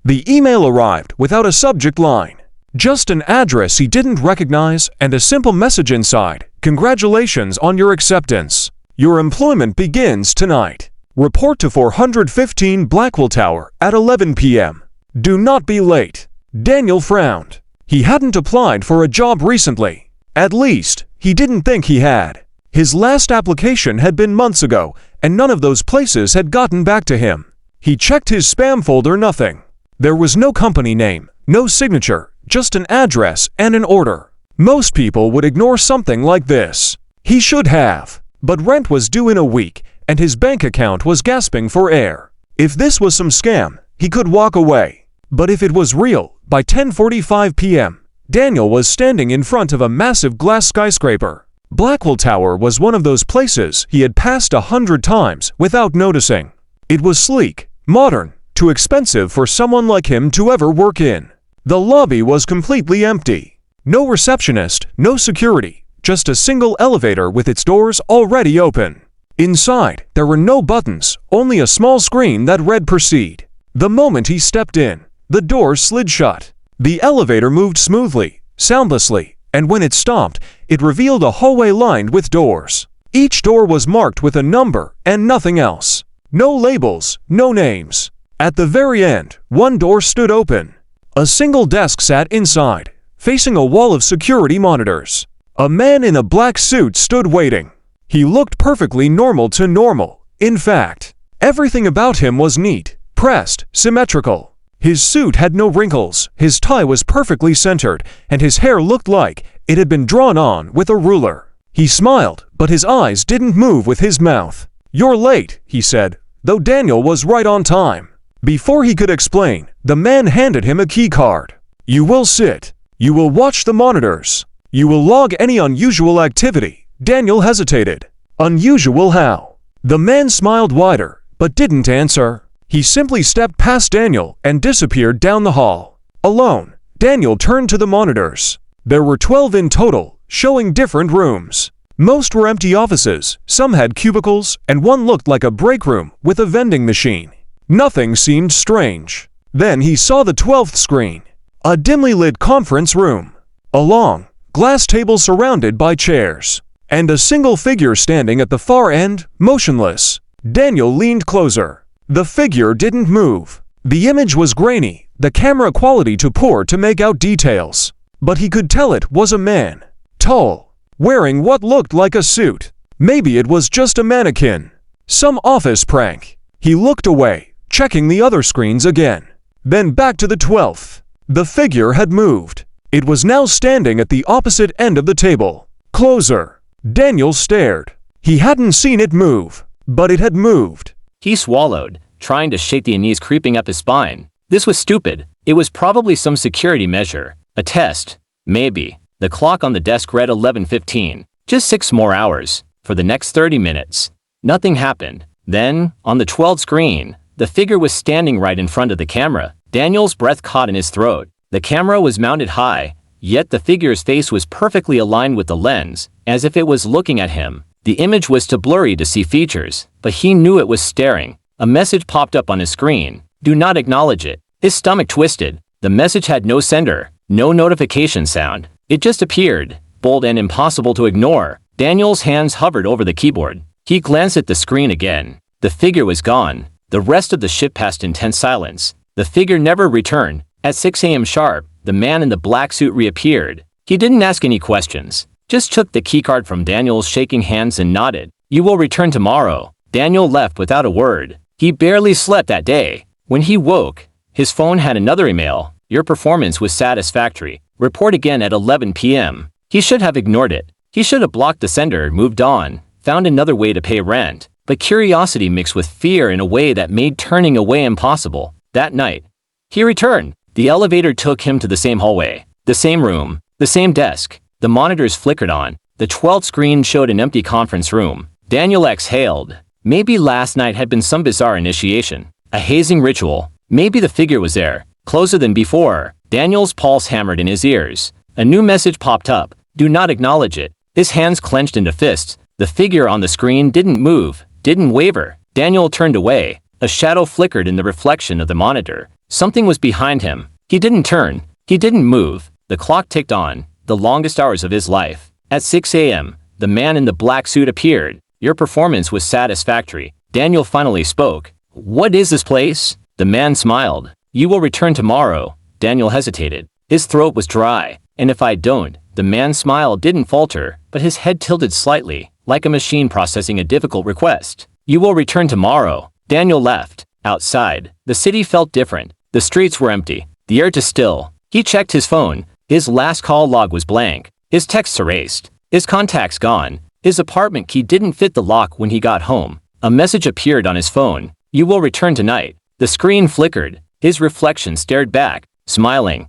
The email arrived without a subject line. Just an address he didn't recognize and a simple message inside. Congratulations on your acceptance. Your employment begins tonight. Report to 415 Blackwell Tower at 11 p.m. Do not be late. Daniel frowned. He hadn't applied for a job recently. At least, he didn't think he had. His last application had been months ago, and none of those places had gotten back to him. He checked his spam folder, nothing. There was no company name, no signature, just an address and an order. Most people would ignore something like this. He should have. But rent was due in a week, and his bank account was gasping for air. If this was some scam, he could walk away. But if it was real, by 10:45 p.m., Daniel was standing in front of a massive glass skyscraper. Blackwell Tower was one of those places he had passed 100 times without noticing. It was sleek, modern, too expensive for someone like him to ever work in. The lobby was completely empty. No receptionist, no security, just a single elevator with its doors already open. Inside, there were no buttons, only a small screen that read "Proceed." The moment he stepped in, the doors slid shut. The elevator moved smoothly, soundlessly, and when it stopped, it revealed a hallway lined with doors. Each door was marked with a number and nothing else. No labels, no names. At the very end, one door stood open. A single desk sat inside, facing a wall of security monitors. A man in a black suit stood waiting. He looked perfectly normal to normal. In fact, everything about him was neat, pressed, symmetrical. His suit had no wrinkles, his tie was perfectly centered, and his hair looked like it had been drawn on with a ruler. He smiled, but his eyes didn't move with his mouth. "You're late," he said, though Daniel was right on time. Before he could explain, the man handed him a key card. "You will sit. You will watch the monitors. You will log any unusual activity." Daniel hesitated. Unusual how? The man smiled wider, but didn't answer. He simply stepped past Daniel and disappeared down the hall. Alone, Daniel turned to the monitors. There were 12 in total, showing different rooms. Most were empty offices, some had cubicles, and one looked like a break room with a vending machine. Nothing seemed strange. Then he saw the 12th screen. A dimly lit conference room. A long, glass table surrounded by chairs. And a single figure standing at the far end, motionless. Daniel leaned closer. The figure didn't move. The image was grainy, the camera quality too poor to make out details. But he could tell it was a man. Tall. Wearing what looked like a suit. Maybe it was just a mannequin. Some office prank. He looked away, checking the other screens again. Then back to the 12th. The figure had moved. It was now standing at the opposite end of the table. Closer. Daniel stared. He hadn't seen it move, but it had moved. He swallowed, trying to shake the unease creeping up his spine. This was stupid. It was probably some security measure. A test. Maybe. The clock on the desk read 11:15. Just 6 more hours. For the next 30 minutes. Nothing happened. Then, on the 12th screen, the figure was standing right in front of the camera. Daniel's breath caught in his throat. The camera was mounted high, yet the figure's face was perfectly aligned with the lens, as if it was looking at him. The image was too blurry to see features, but he knew it was staring. A message popped up on his screen. "Do not acknowledge it." His stomach twisted. The message had no sender, no notification sound. It just appeared, bold and impossible to ignore. Daniel's hands hovered over the keyboard. He glanced at the screen again. The figure was gone. The rest of the shift passed in tense silence. The figure never returned. At 6 a.m. sharp, the man in the black suit reappeared. He didn't ask any questions, just took the keycard from Daniel's shaking hands and nodded. "You will return tomorrow." Daniel left without a word. He barely slept that day. When he woke, his phone had another email. "Your performance was satisfactory. Report again at 11 p.m. He should have ignored it. He should have blocked the sender, moved on, found another way to pay rent. But curiosity mixed with fear in a way that made turning away impossible. That night, he returned. The elevator took him to the same hallway, the same room, the same desk. The monitors flickered on. The 12th screen showed an empty conference room. Daniel exhaled. Maybe last night had been some bizarre initiation, a hazing ritual. Maybe the figure was there, closer than before. Daniel's pulse hammered in his ears. A new message popped up. "Do not acknowledge it." His hands clenched into fists. The figure on the screen didn't move, didn't waver. Daniel turned away. A shadow flickered in the reflection of the monitor. Something was behind him. He didn't turn. He didn't move. The clock ticked on, the longest hours of his life. At 6 a.m., the man in the black suit appeared. Your performance was satisfactory. Daniel finally spoke. What is this place? The man smiled. You will return tomorrow. Daniel hesitated. His throat was dry. And if I don't, the man's smile didn't falter, but his head tilted slightly, like a machine processing a difficult request. You will return tomorrow. Daniel left. Outside, the city felt different. The streets were empty. The air was still. He checked his phone. His last call log was blank. His texts erased. His contacts gone. His apartment key didn't fit the lock when he got home. A message appeared on his phone. You will return tonight. The screen flickered. His reflection stared back, smiling.